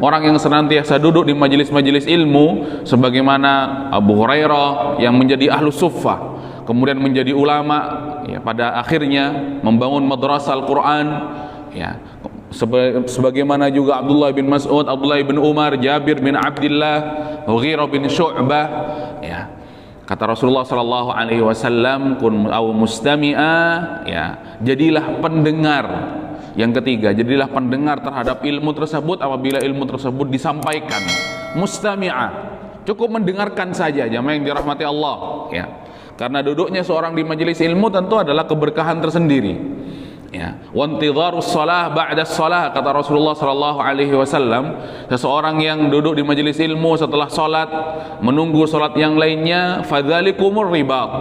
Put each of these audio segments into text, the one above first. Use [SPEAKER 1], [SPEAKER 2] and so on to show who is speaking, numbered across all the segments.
[SPEAKER 1] orang yang senantiasa duduk di majelis-majelis ilmu, sebagaimana Abu Hurairah yang menjadi ahlus suffah, kemudian menjadi ulama, ya, pada akhirnya membangun madrasah Al-Quran, ya, sebagaimana juga Abdullah bin Mas'ud, Abdullah bin Umar, Jabir bin Abdullah, Mughirah bin Syu'bah, ya. Kata Rasulullah sallallahu alaihi wasallam, kun aw mustami'a, ya, jadilah pendengar. Yang ketiga, jadilah pendengar terhadap ilmu tersebut apabila ilmu tersebut disampaikan. Mustami'a, cukup mendengarkan saja, jamaah yang dirahmati Allah, ya. Karena duduknya seorang di majelis ilmu tentu adalah keberkahan tersendiri, ya. Wantidharus shalah ba'da shalah, kata Rasulullah sallallahu alaihi wasallam, seseorang yang duduk di majelis ilmu setelah salat menunggu salat yang lainnya, fadzalikumur ribat,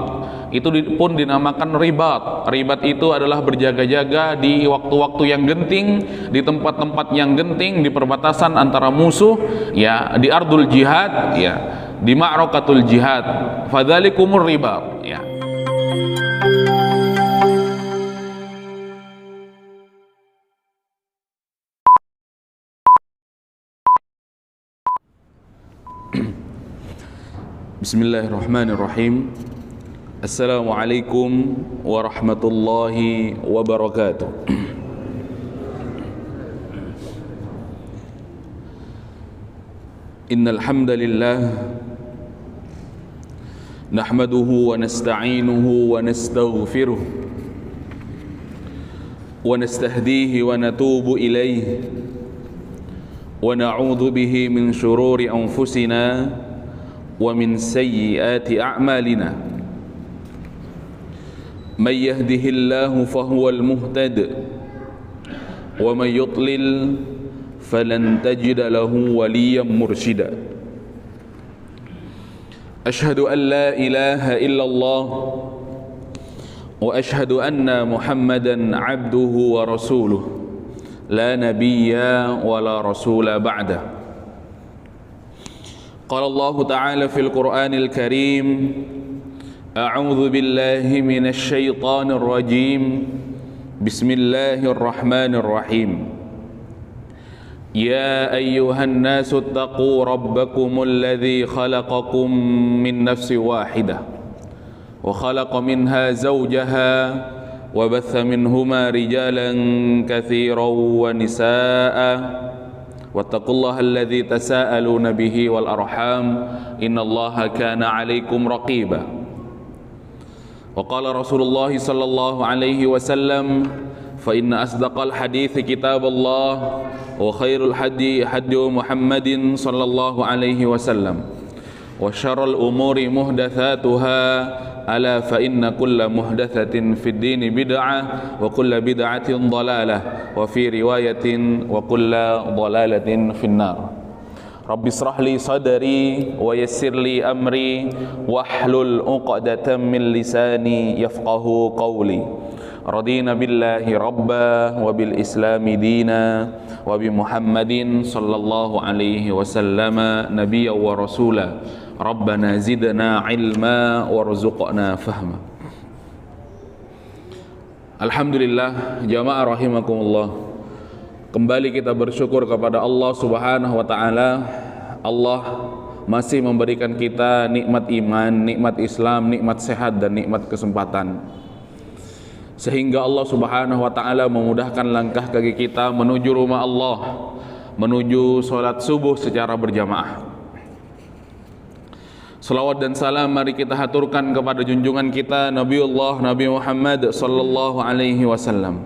[SPEAKER 1] itu pun dinamakan ribat. Ribat itu adalah berjaga-jaga di waktu-waktu yang genting, di tempat-tempat yang genting, di perbatasan antara musuh, ya, di ardul jihad, ya, di ma'rakatul jihad. Fadzalikumur ribat, ya. Bismillahirrahmanirrahim. Assalamualaikum warahmatullahi wabarakatuh. Innal hamdalillah nahmaduhu wa nasta'inuhu wa nastaghfiruh wa nastahdihi wa natubu ilayhi wa na'udzu bihi min shururi anfusina wa min sayyiati a'malina. Man yahdihillahu fahuwal muhtad wa man yudlil falan tajida lahu waliyyan mursyida. Ashhadu an la ilaha illallah wa ashhadu anna Muhammadan abduhu wa rasuluh la nabiyya wa la rasula ba'dah. Qala Allah Ta'ala fil Qur'anil Karim, a'udzu billahi minasy syaithanir rajim. Bismillahirrahmanirrahim. Ya ayyuhan nasu ittaqu rabbakumul ladzi khalaqakum min nafsin wahidah wa khalaqa minha zawjaha wa batha minhuma rijalan katsiran wa nisaa'a wattaqullaha alladzi tasaaluna bihi wal arham innallaha kana 'alaikum raqiba. Wa qala Rasulullah sallallahu alaihi wasallam, fa inna asdaqal hadithi kitaballah wa khairul hadi Muhammadin sallallahu alaihi wasallam wa syarrul umuri muhdatsatuha ala fa inna kulla muhdatsatin fid dini bid'ah wa kulla bid'atin dhalalah wa fi riwayatin wa kulla dhalalatin finnar. Rabbi israh li sadri wa yassir li amri wahlul 'uqdatam min lisani yafqahu qawli. Radina billahi rabba wa bil islami dina wa bi Muhammadin sallallahu alaihi wasallama nabiyya wa rasula. Rabbana zidna ilma warzuqna fahma. Alhamdulillah, jamaah rahimakumullah. Kembali kita bersyukur kepada Allah Subhanahu wa taala. Allah masih memberikan kita nikmat iman, nikmat Islam, nikmat sehat dan nikmat kesempatan. Sehingga Allah Subhanahu wa taala memudahkan langkah kaki kita menuju rumah Allah, menuju salat subuh secara berjamaah. Salawat dan salam mari kita haturkan kepada junjungan kita Nabiullah Nabi Muhammad sallallahu alaihi wasallam,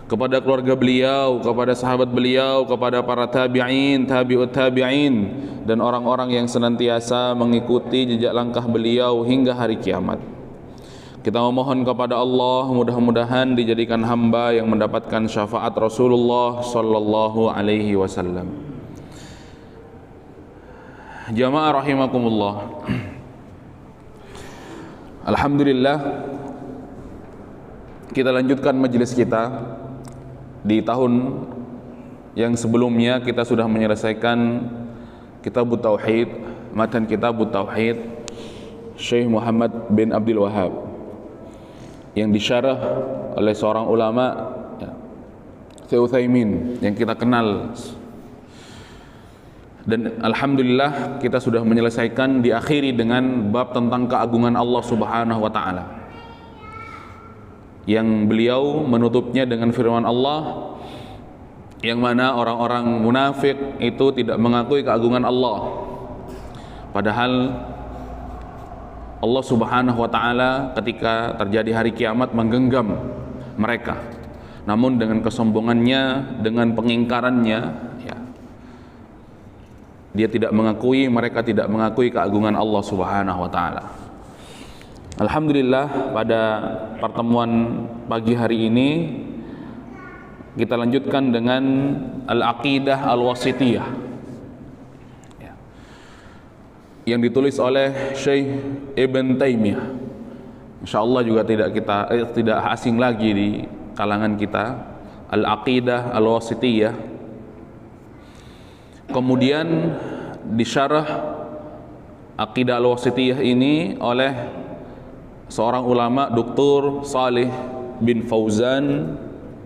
[SPEAKER 1] kepada keluarga beliau, kepada sahabat beliau, kepada para tabi'in, tabi'ut tabi'in, dan orang-orang yang senantiasa mengikuti jejak langkah beliau hingga hari kiamat. Kita memohon kepada Allah mudah-mudahan dijadikan hamba yang mendapatkan syafaat Rasulullah sallallahu alaihi wasallam. Jamaah rahimakumullah. Alhamdulillah, kita lanjutkan majelis kita. Di tahun yang sebelumnya kita sudah menyelesaikan Kitabut Tauhid, matan Kitabut Tauhid Syekh Muhammad bin Abdul Wahhab, yang disyarah oleh seorang ulama, Syekh Utsaimin, yang kita kenal Dan alhamdulillah kita sudah menyelesaikan, diakhiri dengan bab tentang keagungan Allah Subhanahu wa taala. Yang beliau menutupnya dengan firman Allah, yang mana orang-orang munafik itu tidak mengakui keagungan Allah. Padahal Allah Subhanahu wa taala ketika terjadi hari kiamat menggenggam mereka. Namun dengan kesombongannya, dengan pengingkarannya, ya, dia tidak mengakui, mereka tidak mengakui keagungan Allah Subhanahu wa taala. Alhamdulillah, pada pertemuan pagi hari ini kita lanjutkan dengan Al-Aqidah Al-Wasithiyah, ya, yang ditulis oleh Syekh Ibn Taimiyah. Insyaallah juga tidak asing lagi di kalangan kita, Al-Aqidah Al-Wasithiyah. Kemudian disyarah Aqidah Al-Wasithiyah ini oleh seorang ulama, Dr. Salih bin Fauzan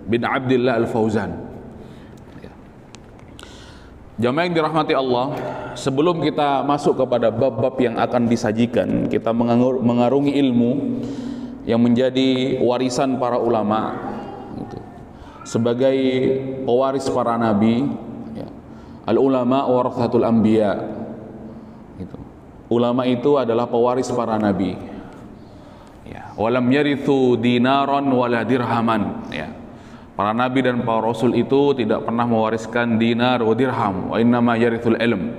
[SPEAKER 1] bin Abdullah Al-Fauzan. Jamaah yang dirahmati Allah, sebelum kita masuk kepada bab-bab yang akan disajikan, kita mengarungi ilmu yang menjadi warisan para ulama, sebagai pewaris para nabi, ya. Al-ulama warathatul anbiya. Ulama itu adalah pewaris para nabi. Ya, walam yarithu dinaron wala dirhaman. Ya. Para nabi dan para rasul itu tidak pernah mewariskan dinar wa dirham, wa innama yarithul ilm.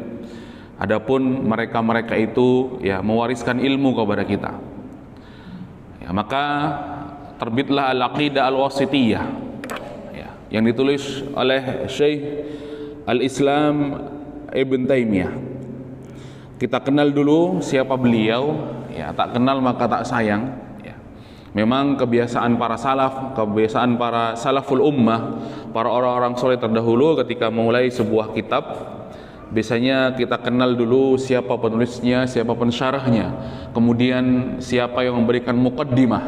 [SPEAKER 1] Adapun mereka-mereka itu ya mewariskan ilmu kepada kita. Ya, maka terbitlah Al-Aqidah Al-Wasithiyah, ya, yang ditulis oleh Syekh Al-Islam Ibn Taimiyah. Kita kenal dulu siapa beliau, ya, tak kenal maka tak sayang, ya. Memang kebiasaan para salaf, kebiasaan para salaful ummah, para orang-orang soleh terdahulu ketika memulai sebuah kitab, biasanya kita kenal dulu siapa penulisnya, siapa pensyarahnya, kemudian siapa yang memberikan muqaddimah,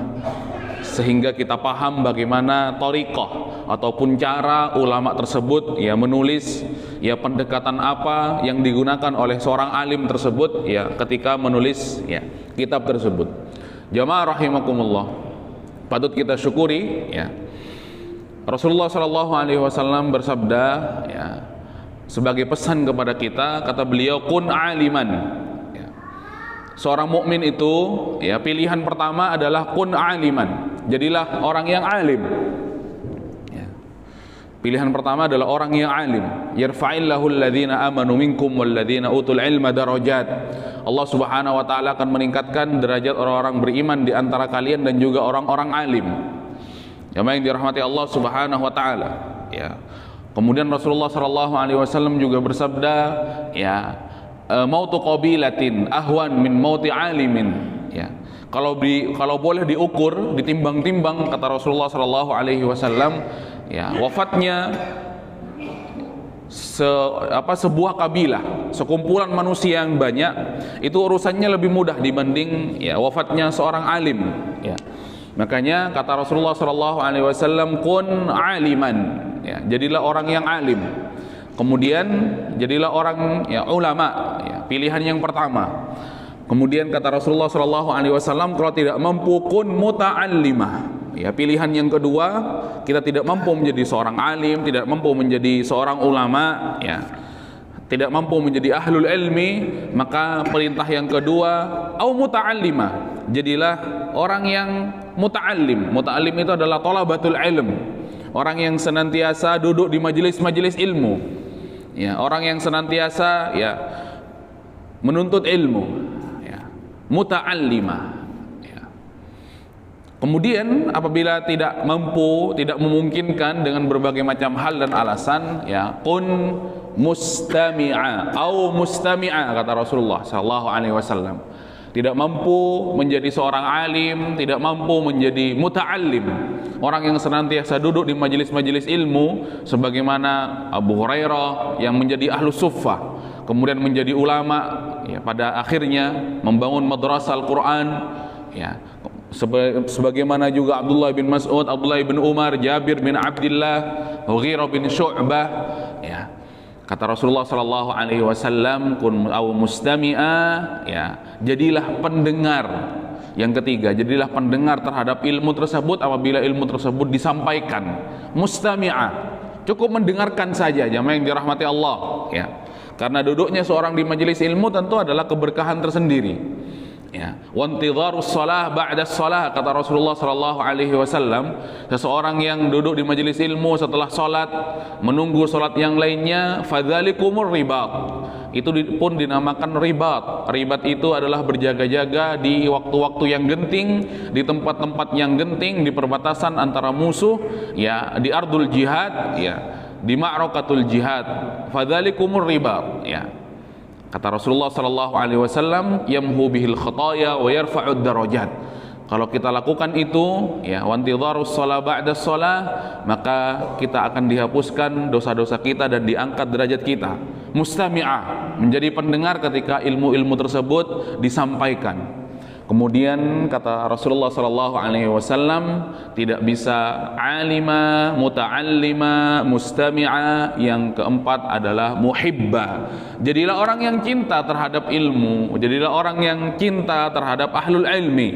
[SPEAKER 1] sehingga kita paham bagaimana thariqah ataupun cara ulama tersebut ya menulis, ya pendekatan apa yang digunakan oleh seorang alim tersebut ya ketika menulis ya kitab tersebut. Jamaah rahimakumullah, patut kita syukuri ya, Rasulullah sallallahu alaihi wasallam bersabda ya, sebagai pesan kepada kita, kata beliau, kun aliman. Ya. Seorang mukmin itu ya pilihan pertama adalah kun aliman, jadilah orang yang alim. Ya. Pilihan pertama adalah orang yang alim. Yarfa'illahu alladhina amanu minkum walladhina utul ilma darajat. Allah Subhanahu wa taala akan meningkatkan derajat orang-orang beriman di antara kalian dan juga orang-orang alim. Yang dirahmati Allah Subhanahu wa taala. Ya. Kemudian Rasulullah sallallahu alaihi wasallam juga bersabda, ya, mautu qabilatin ahwan min mauti alimin. Ya. Kalau boleh diukur, ditimbang-timbang, kata Rasulullah sallallahu alaihi wasallam, ya, wafatnya sebuah kabilah, sekumpulan manusia yang banyak, itu urusannya lebih mudah dibanding ya wafatnya seorang alim. Ya. Makanya kata Rasulullah sallallahu alaihi wasallam, kun aliman. Ya, jadilah orang yang alim. Kemudian jadilah orang ya ulama, ya, pilihan yang pertama. Kemudian kata Rasulullah sallallahu alaihi wasallam, kalau tidak mampu kun muta'allimah. Ya, pilihan yang kedua, kita tidak mampu menjadi seorang alim, tidak mampu menjadi seorang ulama, ya, tidak mampu menjadi ahlul ilmi, maka perintah yang kedua, au muta'allimah, jadilah orang yang muta'allim. Muta'allim itu adalah talabatul ilm, orang yang senantiasa duduk di majelis-majelis ilmu, ya, orang yang senantiasa ya menuntut ilmu, ya, muta'allimah. Kemudian apabila tidak mampu, tidak memungkinkan dengan berbagai macam hal dan alasan, ya, kun mustami'a au mustami'a, kata Rasulullah sallallahu alaihi wasallam. Tidak mampu menjadi seorang alim, tidak mampu menjadi muta'allim, orang yang senantiasa duduk di majelis-majelis ilmu, sebagaimana Abu Hurairah yang menjadi ahlus suffah, kemudian menjadi ulama, ya, pada akhirnya membangun madrasah Al-Quran, ya, sebagaimana juga Abdullah bin Mas'ud, Abdullah bin Umar, Jabir bin Abdullah, Mughirah bin Syu'bah, ya. Kata Rasulullah sallallahu alaihi wasallam, kun au mustami'a, ya, jadilah pendengar. Yang ketiga, jadilah pendengar terhadap ilmu tersebut apabila ilmu tersebut disampaikan. Mustami'a, cukup mendengarkan saja, jamaah yang dirahmati Allah, ya. Karena duduknya seorang di majelis ilmu tentu adalah keberkahan tersendiri. Ya, wantidharus shalah ba'da shalah, kata Rasulullah sallallahu alaihi wasallam, seseorang yang duduk di majelis ilmu setelah salat menunggu salat yang lainnya, fadzalikumur ribat. Itu pun dinamakan ribat. Ribat itu adalah berjaga-jaga di waktu-waktu yang genting, di tempat-tempat yang genting, di perbatasan antara musuh, ya, di ardul jihad, ya, di ma'rakatul jihad. Fadzalikumur ribat, ya. Kata Rasulullah sallallahu alaihi wasallam, yamhu bihil khataya wa yarfa'ud darajat. Kalau kita lakukan itu, ya, wantidharus shalah ba'da shalah, maka kita akan dihapuskan dosa-dosa kita dan diangkat derajat kita. Mustami'ah, menjadi pendengar ketika ilmu-ilmu tersebut disampaikan. Kemudian kata Rasulullah sallallahu alaihi wasallam, tidak bisa alima, muta'allima, mustami'a. Yang keempat adalah muhibba. Jadilah orang yang cinta terhadap ilmu, jadilah orang yang cinta terhadap ahlul ilmi,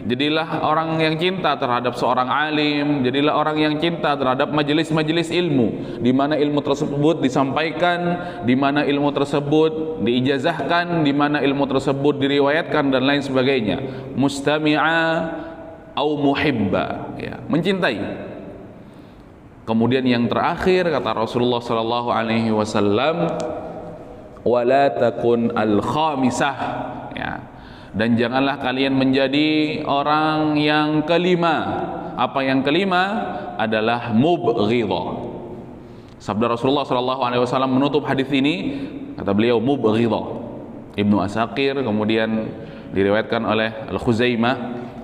[SPEAKER 1] jadilah orang yang cinta terhadap seorang alim, jadilah orang yang cinta terhadap majelis-majelis ilmu di mana ilmu tersebut disampaikan, di mana ilmu tersebut diijazahkan, di mana ilmu tersebut diriwayatkan dan lain sebagainya. Mustami'a au muhibba, ya, mencintai. Kemudian yang terakhir kata Rasulullah sallallahu alaihi wasallam, wala takun al-khamisah, ya, dan janganlah kalian menjadi orang yang kelima. Apa yang kelima? Adalah mubghidha. Sabda Rasulullah sallallahu alaihi wasallam menutup hadis ini, kata beliau mubghidha. Ibnu Asakir kemudian diriwayatkan oleh Al-Khuzaimah,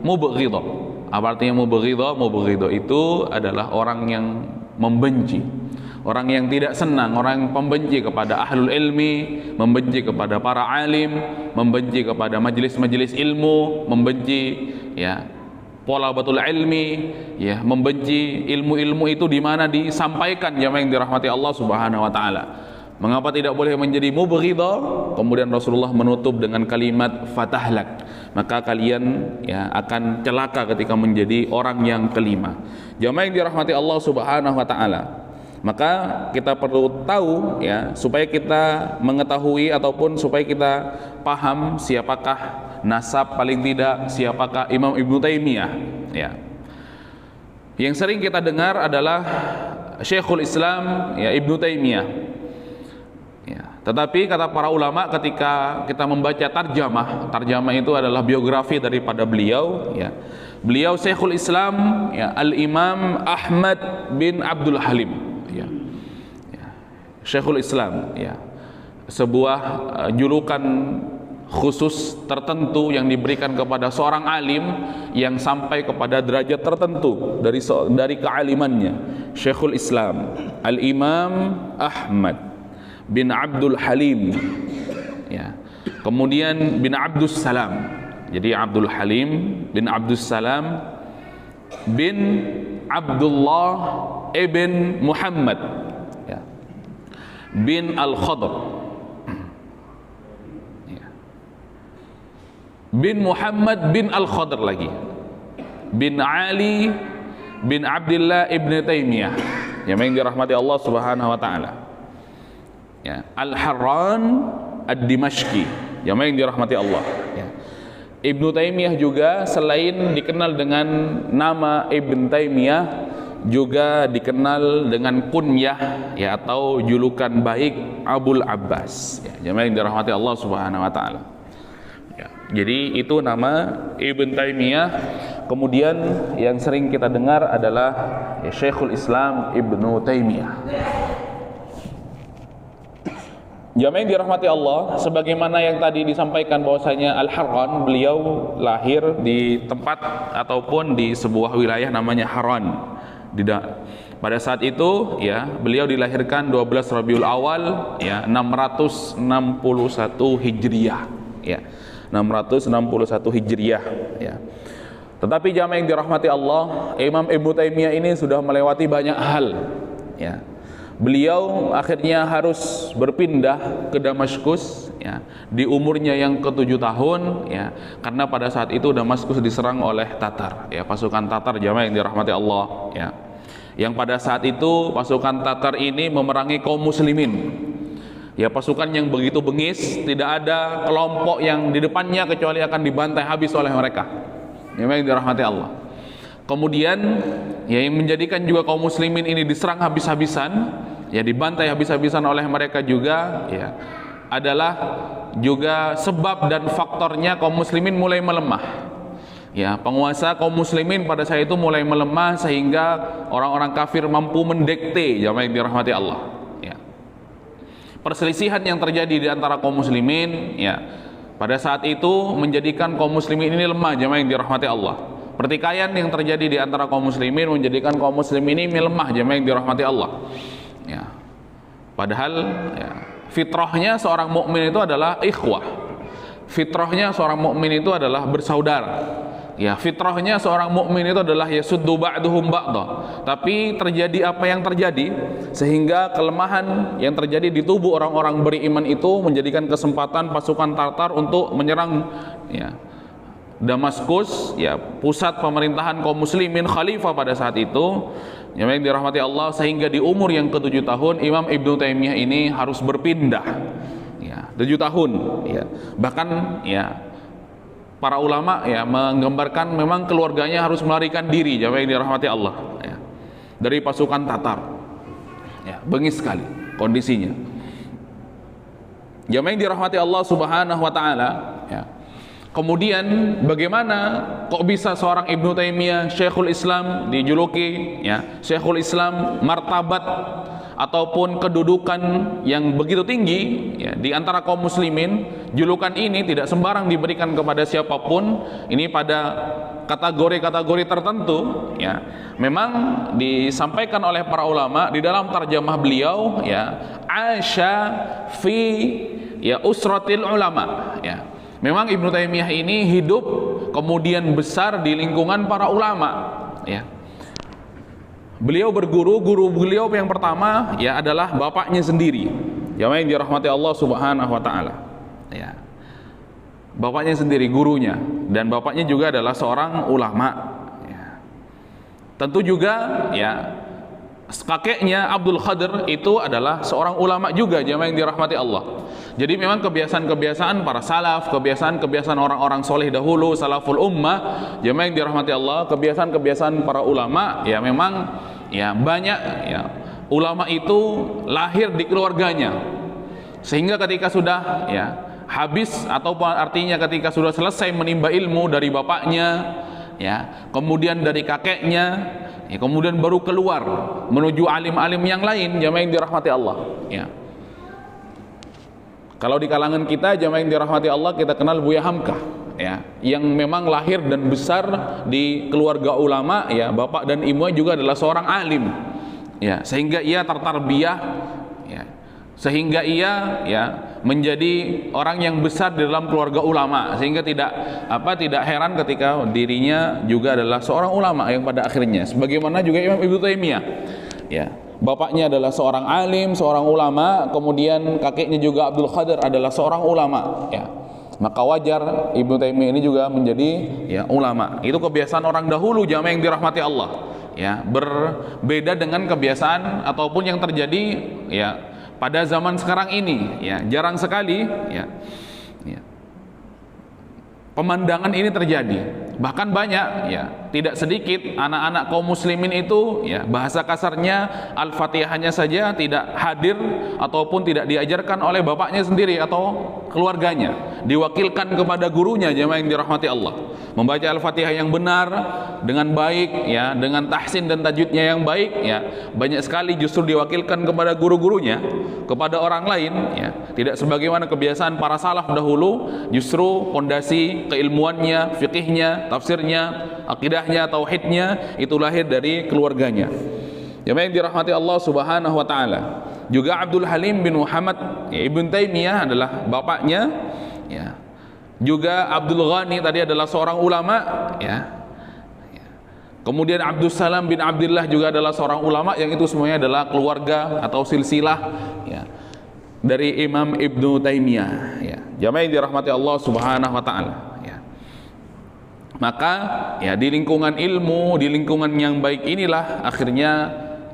[SPEAKER 1] mubghidha. Apa artinya mubghidha? Mubghidha itu adalah orang yang membenci, orang yang tidak senang, orang yang membenci kepada ahlul ilmi, membenci kepada para alim, membenci kepada majelis-majelis ilmu, membenci, ya, thalabatul ilmi, ya, membenci ilmu-ilmu itu di mana disampaikan, jamaah yang dirahmati Allah Subhanahu wa taala. Mengapa tidak boleh menjadi mubghidha? Kemudian Rasulullah menutup dengan kalimat fatahlak, maka kalian, ya, akan celaka ketika menjadi orang yang kelima. Jamaah yang dirahmati Allah Subhanahu wa taala, maka kita perlu tahu, ya, supaya kita mengetahui ataupun supaya kita paham siapakah nasab, paling tidak siapakah Imam Ibnu Taimiyah, ya. Yang sering kita dengar adalah Syekhul Islam, ya, Ibnu Taimiyah. Ya, tetapi kata para ulama ketika kita membaca tarjamah itu adalah biografi daripada beliau, ya. Beliau Syekhul Islam, ya, Al-Imam Ahmad bin Abdul Halim, ya. Ya, Syekhul Islam, ya, sebuah julukan khusus tertentu yang diberikan kepada seorang alim yang sampai kepada derajat tertentu dari kealimannya. Syekhul Islam Al-Imam Ahmad bin Abdul Halim, ya. Kemudian bin Abdus Salam. Jadi Abdul Halim bin Abdus Salam bin Abdullah ibn Muhammad, ya, bin Al-Khadr, ya, bin Muhammad bin Al-Khadr lagi, bin Ali bin Abdullah ibn Taimiyah, yang dirahmati Allah Subhanahu wa taala. Ya, Al-Harran Ad-Dimashqi, yang dirahmati Allah, ya. Ibnu Taimiyah juga selain dikenal dengan nama Ibn Taimiyah, juga dikenal dengan kunyah, ya, atau julukan baik Abul Abbas, ya, yang dirahmati Allah Subhanahu wa taala, ya. Jadi itu nama Ibn Taimiyah. Kemudian yang sering kita dengar adalah, ya, Syekhul Islam Ibnu Taimiyah. Jamaah yang dirahmati Allah, sebagaimana yang tadi disampaikan bahwasanya Al-Harran, beliau lahir di tempat ataupun di sebuah wilayah namanya Haran. Pada saat itu, ya, beliau dilahirkan 12 Rabiul Awal, ya, 661 Hijriyah, ya, 661 Hijriyah, ya. Tetapi jamaah yang dirahmati Allah, Imam Ibnu Taimiyah ini sudah melewati banyak hal, ya. beliau akhirnya harus berpindah ke Damaskus ya, di umurnya yang ke-7 tahun ya, karena pada saat itu Damaskus diserang oleh Tatar ya, pasukan Tatar jamaah yang dirahmati Allah ya. Yang pada saat itu pasukan Tatar ini memerangi kaum muslimin. Ya, pasukan yang begitu bengis, tidak ada kelompok yang di depannya kecuali akan dibantai habis oleh mereka. Jamaah yang dirahmati Allah. Kemudian ya, yang menjadikan juga kaum muslimin ini diserang habis-habisan, ya dibantai habis-habisan oleh mereka juga ya, adalah juga sebab dan faktornya kaum muslimin mulai melemah. Ya, penguasa kaum muslimin pada saat itu mulai melemah sehingga orang-orang kafir mampu mendikte, jamaah yang dirahmati Allah. Ya. Perselisihan yang terjadi di antara kaum muslimin ya, pada saat itu menjadikan kaum muslimin ini lemah, jamaah yang dirahmati Allah. Pertikaian yang terjadi di antara kaum muslimin menjadikan kaum muslimin ini lemah, jamaah yang dirahmati Allah. Ya. Padahal ya, fitrahnya seorang mukmin itu adalah ikhwah. Fitrahnya seorang mukmin itu adalah bersaudara. Ya, fitrahnya seorang mukmin itu adalah yasuddu ba'duhum ba'dha. Tapi terjadi apa yang terjadi sehingga kelemahan yang terjadi di tubuh orang-orang beriman itu menjadikan kesempatan pasukan Tatar untuk menyerang ya, Damaskus, ya pusat pemerintahan kaum muslimin, khalifah pada saat itu, yang dirahmati Allah, sehingga di umur yang ke-7 tahun Imam Ibnu Taimiyah ini harus berpindah. Ya, 7 tahun ya. Bahkan ya para ulama ya menggambarkan memang keluarganya harus melarikan diri, jamaah yang dirahmati Allah ya, dari pasukan Tatar. Ya, bengis sekali kondisinya. Jamaah yang dirahmati Allah Subhanahu wa taala ya. Kemudian bagaimana kok bisa seorang Ibnu Taimiyah Syekhul Islam dijuluki ya Syekhul Islam, martabat ataupun kedudukan yang begitu tinggi ya, di antara kaum muslimin. Julukan ini tidak sembarang diberikan kepada siapapun, ini pada kategori-kategori tertentu ya. Memang disampaikan oleh para ulama di dalam tarjamah beliau ya, Asya fi ya usratil ulama ya. Memang Ibnu Taimiyah ini hidup kemudian besar di lingkungan para ulama ya. Beliau berguru, guru beliau yang pertama ya adalah bapaknya sendiri, jamaah yang dirahmati Allah Subhanahu wa taala ya. Bapaknya sendiri gurunya, dan bapaknya juga adalah seorang ulama ya. Tentu juga ya kakeknya Abdul Qadir itu adalah seorang ulama juga, jamaah yang dirahmati Allah. Jadi memang kebiasaan-kebiasaan para salaf, kebiasaan-kebiasaan orang-orang soleh dahulu, salaful ummah, jamaah yang dirahmati Allah, kebiasaan-kebiasaan para ulama ya memang ya banyak ya. Ulama itu lahir di keluarganya, sehingga ketika sudah ya habis, atau artinya ketika sudah selesai menimba ilmu dari bapaknya ya, kemudian dari kakeknya ya, kemudian baru keluar menuju alim-alim yang lain, jamaah yang dirahmati Allah ya. Kalau di kalangan kita, jamaah yang dirahmati Allah, kita kenal Buya Hamkah ya, yang memang lahir dan besar di keluarga ulama ya, bapak dan ibunya juga adalah seorang alim ya, sehingga ia tertarbiyah ya, sehingga ia ya menjadi orang yang besar di dalam keluarga ulama, sehingga tidak heran ketika dirinya juga adalah seorang ulama yang pada akhirnya, sebagaimana juga Imam Ibnu Taimiyah ya, bapaknya adalah seorang alim, seorang ulama, kemudian kakeknya juga Abdul Qadir adalah seorang ulama ya. Maka wajar Ibnu Taimiyah ini juga menjadi ya ulama. Itu kebiasaan orang dahulu, jamaah yang dirahmati Allah ya, berbeda dengan kebiasaan ataupun yang terjadi ya pada zaman sekarang ini ya. Jarang sekali ya, ya pemandangan ini terjadi. Bahkan banyak ya, tidak sedikit anak-anak kaum muslimin itu ya, bahasa kasarnya Al-Fatihahnya saja tidak hadir ataupun tidak diajarkan oleh bapaknya sendiri atau keluarganya, diwakilkan kepada gurunya, jamaah yang dirahmati Allah, membaca Al-Fatihah yang benar dengan baik ya, dengan tahsin dan tajwidnya yang baik ya. Banyak sekali justru diwakilkan kepada guru-gurunya, kepada orang lain ya. Tidak sebagaimana kebiasaan para salaf dahulu, justru pondasi keilmuannya, fikihnya, tafsirnya, akidahnya, tauhidnya itu lahir dari keluarganya. Jamaah yang dirahmati Allah Subhanahu wa taala. Juga Abdul Halim bin Muhammad ya, Ibnu Taimiyah adalah bapaknya ya. Juga Abdul Ghani tadi adalah seorang ulama ya. Kemudian Abdus Salam bin Abdullah juga adalah seorang ulama, yang itu semuanya adalah keluarga atau silsilah ya, dari Imam Ibnu Taimiyah ya. Jamaah yang dirahmati Allah Subhanahu wa taala ya. Maka ya di lingkungan ilmu, di lingkungan yang baik inilah akhirnya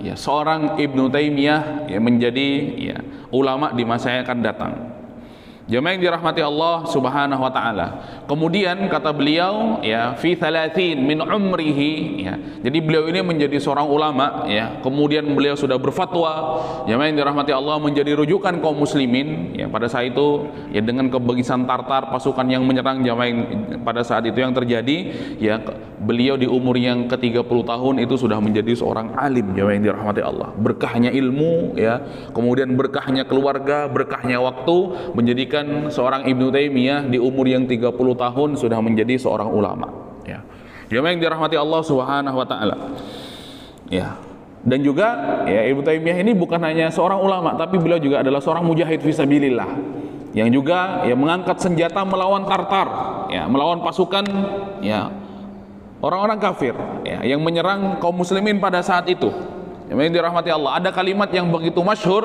[SPEAKER 1] ya seorang Ibnu Taimiyah ya menjadi ya ulama di masa yang akan datang. Jamaah yang dirahmati Allah Subhanahu wa taala. Kemudian kata beliau ya fi 30 min umrihi ya. Jadi beliau ini menjadi seorang ulama ya. Kemudian beliau sudah berfatwa. Jamaah yang dirahmati Allah, menjadi rujukan kaum muslimin ya pada saat itu ya, dengan kebengisan Tartar, pasukan yang menyerang jamaah pada saat itu yang terjadi ya, beliau di umur yang ke-30 tahun itu sudah menjadi seorang alim. Jamaah yang dirahmati Allah. Berkahnya ilmu ya, kemudian berkahnya keluarga, berkahnya waktu, menjadikan seorang Ibnu Taimiyah di umur yang 30 tahun sudah menjadi seorang ulama ya. Jamaah yang dirahmati Allah Subhanahu wa taala. Ya. Dan juga ya Ibnu Taimiyah ini bukan hanya seorang ulama, tapi beliau juga adalah seorang mujahid fisabilillah yang juga ya mengangkat senjata melawan Tartar ya, melawan pasukan ya orang-orang kafir ya, yang menyerang kaum muslimin pada saat itu. Yang dirahmati Allah, ada kalimat yang begitu masyhur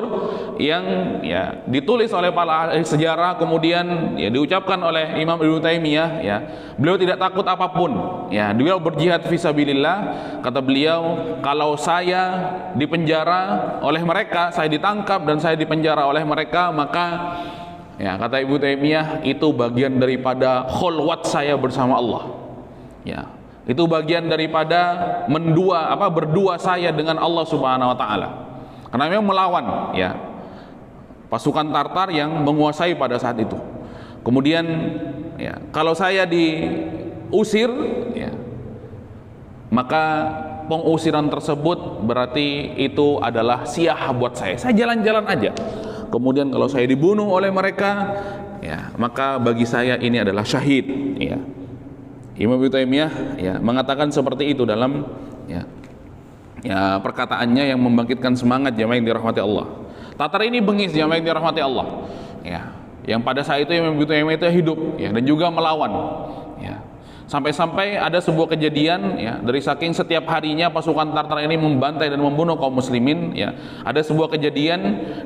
[SPEAKER 1] yang ya ditulis oleh para ahli sejarah, kemudian ya diucapkan oleh Imam Ibnu Taimiyah ya. Beliau tidak takut apapun ya, beliau berjihad fisabilillah. Kata beliau, kalau saya dipenjara oleh mereka, saya ditangkap dan saya dipenjara oleh mereka, maka ya kata Ibnu Taimiyah, itu bagian daripada khulwat saya bersama Allah ya. Itu bagian daripada berdua saya dengan Allah Subhanahu wa taala. Karena memang melawan ya pasukan Tartar yang menguasai pada saat itu. Kemudian ya, kalau saya diusir ya, maka pengusiran tersebut berarti itu adalah siyah buat saya. Saya jalan-jalan aja. Kemudian kalau saya dibunuh oleh mereka ya, maka bagi saya ini adalah syahid ya. Imam Ibnu Taimiyah ya mengatakan seperti itu dalam ya perkataannya yang membangkitkan semangat jamaah yang dirahmati Allah. Tatar ini bengis jamaah yang dirahmati Allah. Ya, yang pada saat itu Imam Ibnu Taimiyah itu hidup ya, dan juga melawan. Ya. Sampai-sampai ada sebuah kejadian ya, dari saking setiap harinya pasukan Tartar ini membantai dan membunuh kaum muslimin ya. Ada sebuah kejadian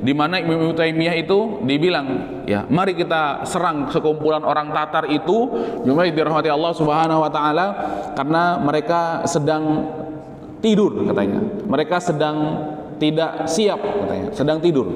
[SPEAKER 1] di mana Imam Ibnu Taimiyah itu dibilang ya, mari kita serang sekumpulan orang Tatar itu, jemaah dirahmati Allah Subhanahu wa taala, karena mereka sedang tidur katanya. Mereka sedang tidak siap katanya, sedang tidur.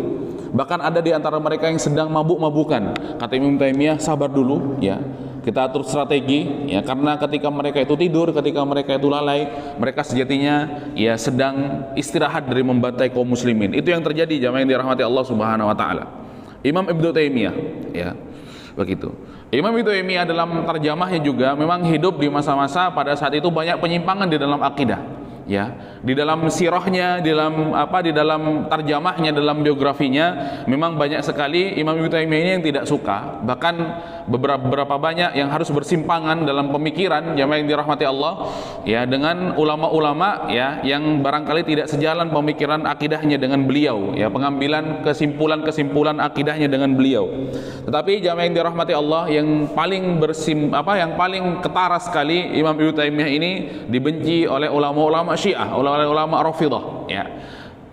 [SPEAKER 1] Bahkan ada di antara mereka yang sedang mabuk-mabukan. Kata Imam Taimiyah, sabar dulu ya. Kita atur strategi ya, karena ketika mereka itu tidur, ketika mereka itu lalai, mereka sejatinya ya sedang istirahat dari membantai kaum muslimin. Itu yang terjadi jamaah yang dirahmati Allah Subhanahu wa taala. Imam Ibnu Taimiyah ya. Begitu. Imam Ibnu Taimiyah dalam terjemahnya juga memang hidup di masa-masa pada saat itu banyak penyimpangan di dalam akidah. Ya, di dalam sirahnya, di dalam terjemahnya, dalam biografinya memang banyak sekali Imam Ibnu Taimiyah ini yang tidak suka, bahkan beberapa banyak yang harus bersimpangan dalam pemikiran jamaah yang dirahmati Allah ya, dengan ulama-ulama ya yang barangkali tidak sejalan pemikiran akidahnya dengan beliau ya, pengambilan kesimpulan akidahnya dengan beliau. Tetapi jamaah yang dirahmati Allah, yang paling yang paling ketara sekali Imam Ibnu Taimiyah ini dibenci oleh ulama-ulama Syiah, oleh ulama Rafidhah ya.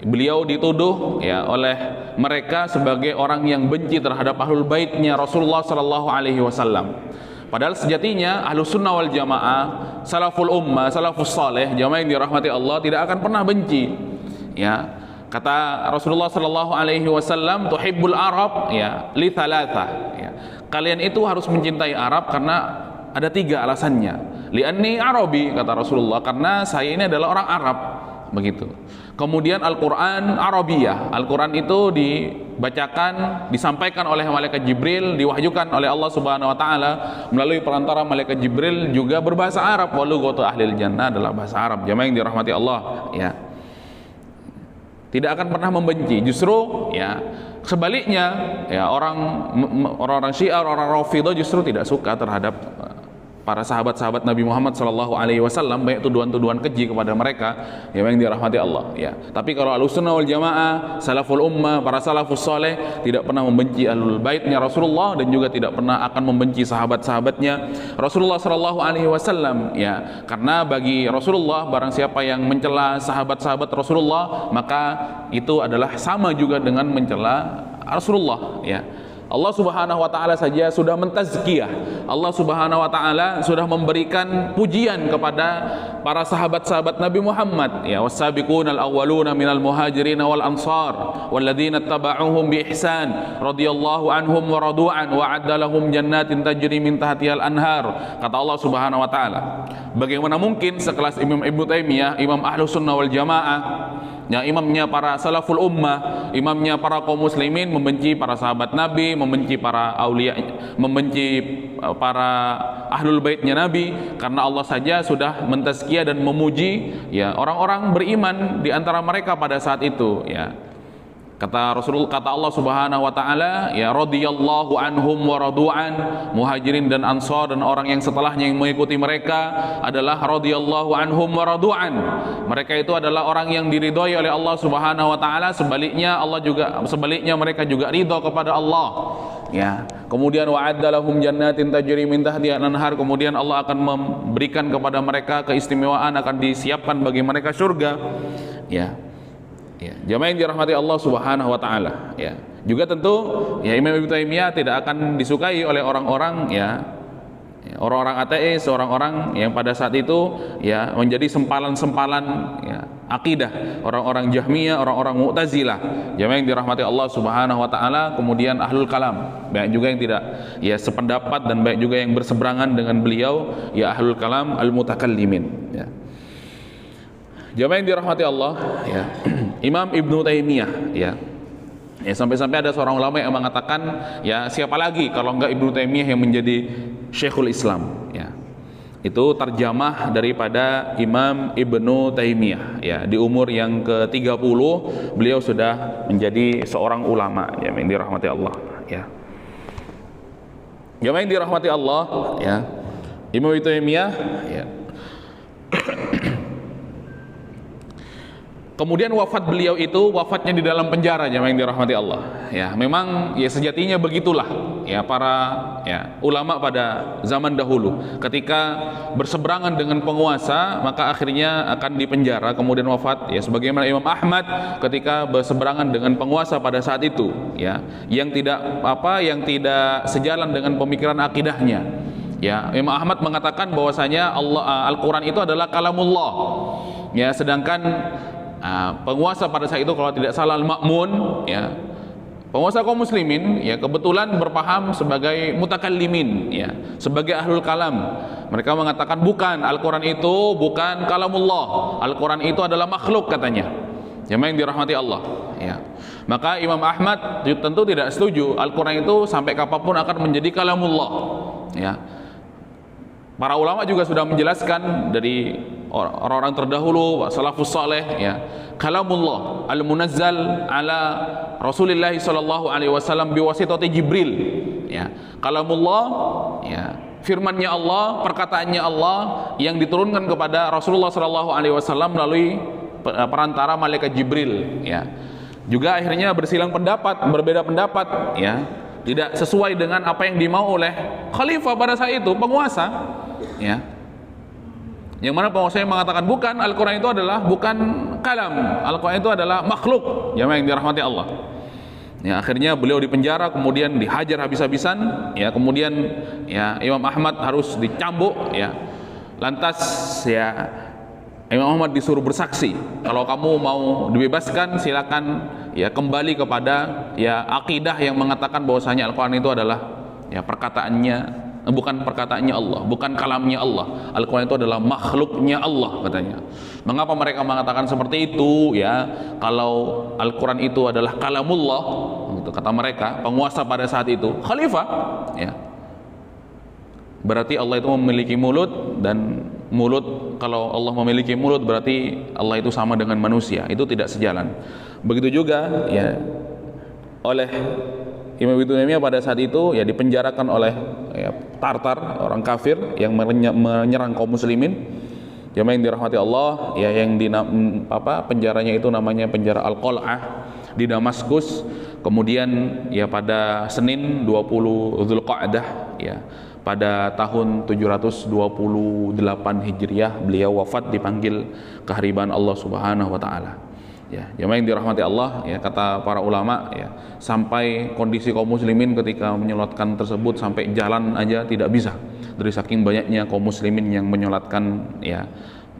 [SPEAKER 1] Beliau dituduh ya oleh mereka sebagai orang yang benci terhadap ahlul baitnya Rasulullah sallallahu alaihi wasallam. Padahal sejatinya Ahlus Sunnah wal Jamaah, salaful ummah, salafus saleh, jamaah yang dirahmati Allah, tidak akan pernah benci. Ya. Kata Rasulullah sallallahu alaihi wasallam, tuhibbul Arab ya li thalatha ya. Kalian itu harus mencintai Arab karena ada 3 alasannya. Li'anni Arabi, kata Rasulullah, karena saya ini adalah orang Arab. Begitu. Kemudian Al-Quran Arabiyah. Al-Quran itu dibacakan, disampaikan oleh malaikat Jibril, diwahyukan oleh Allah Subhanahu wa taala melalui perantara malaikat Jibril, juga berbahasa Arab. Walughatu ahlil jannah adalah bahasa Arab. Jamaah yang dirahmati Allah ya. Tidak akan pernah membenci. Justru ya sebaliknya ya, orang Syiah, orang Rafidhah justru tidak suka terhadap para sahabat-sahabat Nabi Muhammad SAW, banyak tuduhan-tuduhan keji kepada mereka yang dirahmati Allah. Ya. Tapi kalau Ahlussunnah wal Jamaah, salaful ummah, para salafus soleh tidak pernah membenci ahlul baitnya Rasulullah dan juga tidak pernah akan membenci sahabat-sahabatnya Rasulullah SAW. Ya, karena bagi Rasulullah, barang siapa yang mencela sahabat-sahabat Rasulullah, maka itu adalah sama juga dengan mencela Rasulullah. Ya. Allah Subhanahu wa taala saja sudah mentazkiyah. Allah Subhanahu wa taala sudah memberikan pujian kepada para sahabat-sahabat Nabi Muhammad. Ya, was-sabiqunal awwaluna minal muhajirin wal ansar walladzina tabauhum bi ihsan radhiyallahu anhum wa radu'an wa adda lahum jannatin tajri min tahtihal anhar. Kata Allah Subhanahu wa taala. Bagaimana mungkin sekelas Imam Ibnu Taimiyah, Imam Ahlussunnah wal Jamaah, ya, imamnya para salaful ummah, imamnya para kaum muslimin, membenci para sahabat Nabi, membenci para aulia, membenci para ahlul baitnya Nabi, karena Allah saja sudah mentazkiyah dan memuji, ya, orang-orang beriman di antara mereka pada saat itu. Ya, kata Rasulullah, kata Allah Subhanahu wa taala, ya, radhiyallahu anhum wa radu'an, muhajirin dan ansar dan orang yang setelahnya yang mengikuti mereka adalah radhiyallahu anhum wa radu'an. Mereka itu adalah orang yang diridhoi oleh Allah Subhanahu wa taala, sebaliknya mereka juga ridha kepada Allah. Ya. Kemudian wa'adda lahum jannatin tajri min tahtiha al-anhar, kemudian Allah akan memberikan kepada mereka keistimewaan, akan disiapkan bagi mereka surga. Ya. Ya, jamaah yang dirahmati Allah Subhanahu wa taala. Ya. Juga tentu, ya, Imam Ibnu Taimiyah tidak akan disukai oleh orang-orang, ya, orang-orang ateis, orang-orang yang pada saat itu, ya, menjadi sempalan-sempalan, ya, akidah, orang-orang Jahmiyah, orang-orang Mu'tazilah. Jamaah yang dirahmati Allah Subhanahu wa taala, kemudian ahlul kalam. Banyak juga yang tidak, ya, sependapat, dan banyak juga yang berseberangan dengan beliau, ya, ahlul kalam al-mutakallimin. Ya. Jamaah yang dirahmati Allah, ya. Imam Ibnu Taimiyah, ya, sampai-sampai ada seorang ulama yang mengatakan, ya, siapa lagi kalau enggak Ibnu Taimiyah yang menjadi Syekhul Islam. Ya, itu terjemah daripada Imam Ibnu Taimiyah. Ya, di umur yang ke-30 beliau sudah menjadi seorang ulama, ya, yang dirahmati Allah. Ya, yang dirahmati Allah, ya, Imam Ibnu Taimiyah, ya. Kemudian wafat beliau itu wafatnya di dalam penjara, jemaah yang dirahmati Allah. Ya, memang, ya, sejatinya begitulah, ya, para, ya, ulama pada zaman dahulu. Ketika berseberangan dengan penguasa, maka akhirnya akan dipenjara, kemudian wafat. Ya, sebagaimana Imam Ahmad ketika berseberangan dengan penguasa pada saat itu, ya, yang tidak sejalan dengan pemikiran akidahnya. Ya, Imam Ahmad mengatakan bahwasanya Al-Quran itu adalah kalamullah. Ya, sedangkan penguasa pada saat itu, kalau tidak salah, Al-Ma'mun, ya, penguasa kaum muslimin, ya, kebetulan berpaham sebagai mutakallimin, ya, sebagai ahlul kalam. Mereka mengatakan bukan, Al-Quran itu bukan kalamullah, Al-Quran itu adalah makhluk, katanya. Jemaah yang dirahmati Allah. Ya. Maka Imam Ahmad tentu tidak setuju, Al-Quran itu sampai kapanpun akan menjadi kalamullah. Ya. Para ulama juga sudah menjelaskan dari orang-orang terdahulu, salafus saleh, ya, kalamullah al-munazzal ala Rasulillah sallallahu alaihi wasallam biwasitati Jibril. Ya, kalamullah, ya, firman-Nya Allah, perkataannya Allah yang diturunkan kepada Rasulullah sallallahu alaihi wasallam melalui perantara malaikat Jibril. Ya, juga akhirnya bersilang pendapat, berbeda pendapat, ya, tidak sesuai dengan apa yang dimau oleh khalifah pada saat itu, penguasa. Ya, yang mana penguasa yang mengatakan bukan, Al-Quran itu adalah bukan kalam, Al-Quran itu adalah makhluk. Jamaah yang dirahmati Allah. Ya, akhirnya beliau dipenjara, kemudian dihajar habis-habisan. Ya, kemudian, ya, Imam Ahmad harus dicambuk. Ya, lantas, ya, Imam Ahmad disuruh bersaksi. Kalau kamu mau dibebaskan, silakan, ya, kembali kepada, ya, akidah yang mengatakan bahwasanya Al-Quran itu adalah, ya, perkataannya, bukan perkataannya Allah, bukan kalamnya Allah. Al-Quran itu adalah makhluknya Allah, katanya. Mengapa mereka mengatakan seperti itu? Ya, kalau Al-Quran itu adalah kalamullah, gitu kata mereka, penguasa pada saat itu, khalifah, ya, berarti Allah itu memiliki mulut, dan mulut, kalau Allah memiliki mulut berarti Allah itu sama dengan manusia. Itu tidak sejalan. Begitu juga, ya, oleh Imam Ibnu Taimiyah pada saat itu ya dipenjarakan oleh ya, Tartar, orang kafir yang menyerang kaum muslimin. Jamaah yang dirahmati Allah, ya yang di penjaranya itu namanya penjara Al-Qal'ah di Damaskus. Kemudian ya pada Senin 20 Dzulqa'dah ya pada tahun 728 Hijriah beliau wafat dipanggil kehariban Allah Subhanahu wa taala. Ya, jamaah yang dirahmati Allah, ya kata para ulama ya, sampai kondisi kaum muslimin ketika menyolatkan tersebut sampai jalan aja tidak bisa. Dari saking banyaknya kaum muslimin yang menyolatkan ya,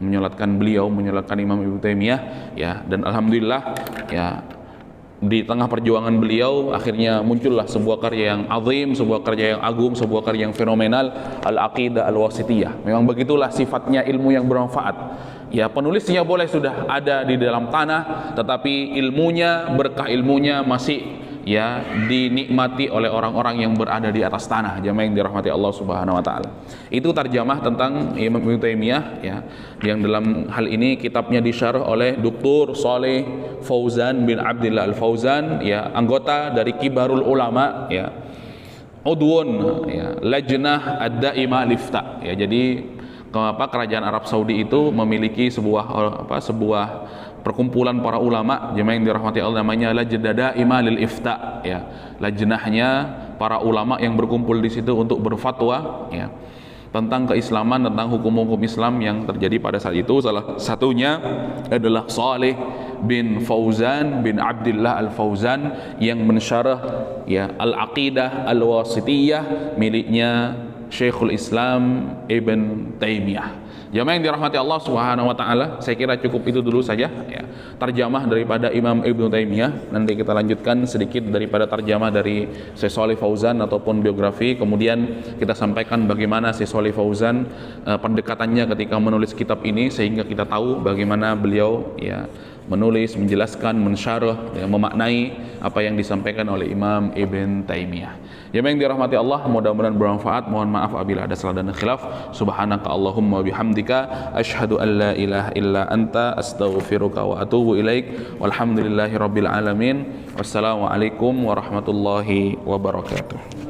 [SPEAKER 1] menyolatkan beliau, menyolatkan Imam Ibnu Taimiyah ya, dan alhamdulillah ya di tengah perjuangan beliau akhirnya muncullah sebuah karya yang azim, sebuah karya yang agung, sebuah karya yang fenomenal, Al-Aqidah Al-Wasithiyah. Memang begitulah sifatnya ilmu yang bermanfaat. Ya, penulisnya boleh sudah ada di dalam tanah, tetapi ilmunya, berkah ilmunya masih ya dinikmati oleh orang-orang yang berada di atas tanah. Jamaah yang dirahmati Allah Subhanahu wa taala. Itu tarjamah tentang Imam Ibnu Taimiyah ya, yang dalam hal ini kitabnya disyarah oleh Dr. Shalih Fauzan bin Abdullah Al-Fauzan ya, anggota dari kibarul ulama ya. Udwun ya, Lajnah Ad-Daimah Lifta ya. Jadi kerajaan Arab Saudi itu memiliki sebuah perkumpulan para ulama, jemaah yang dirahmati Allah, namanya Lajnah Daimah lil Ifta ya. Lajnahnya para ulama yang berkumpul di situ untuk berfatwa ya tentang keislaman, tentang hukum-hukum Islam yang terjadi pada saat itu. Salah satunya adalah Shalih bin Fauzan bin Abdullah Al-Fauzan yang mensyarah ya Al-Aqidah Al-Wasithiyah miliknya Syekhul Islam Ibn Taimiyah. Jamaah yang dirahmati Allah Subhanahu wa taala, saya kira cukup itu dulu saja ya, tarjamah daripada Imam Ibnu Taimiyah. Nanti kita lanjutkan sedikit daripada tarjamah dari Syekh Shalih Fauzan ataupun biografi. Kemudian kita sampaikan bagaimana Syekh Shalih Fauzan pendekatannya ketika menulis kitab ini, sehingga kita tahu bagaimana beliau ya menulis, menjelaskan, mensyarah, ya, memaknai apa yang disampaikan oleh Imam Ibn Taimiyah. Jemaah yang dirahmati Allah, mudah-mudahan bermanfaat. Mohon maaf apabila ada salah dan khilaf. Subhanaka Allahumma bihamdika asyhadu an la ilaha illa anta astaghfiruka wa atubu ilaik. Walhamdulillahi rabbil alamin. Wassalamualaikum warahmatullahi wabarakatuh.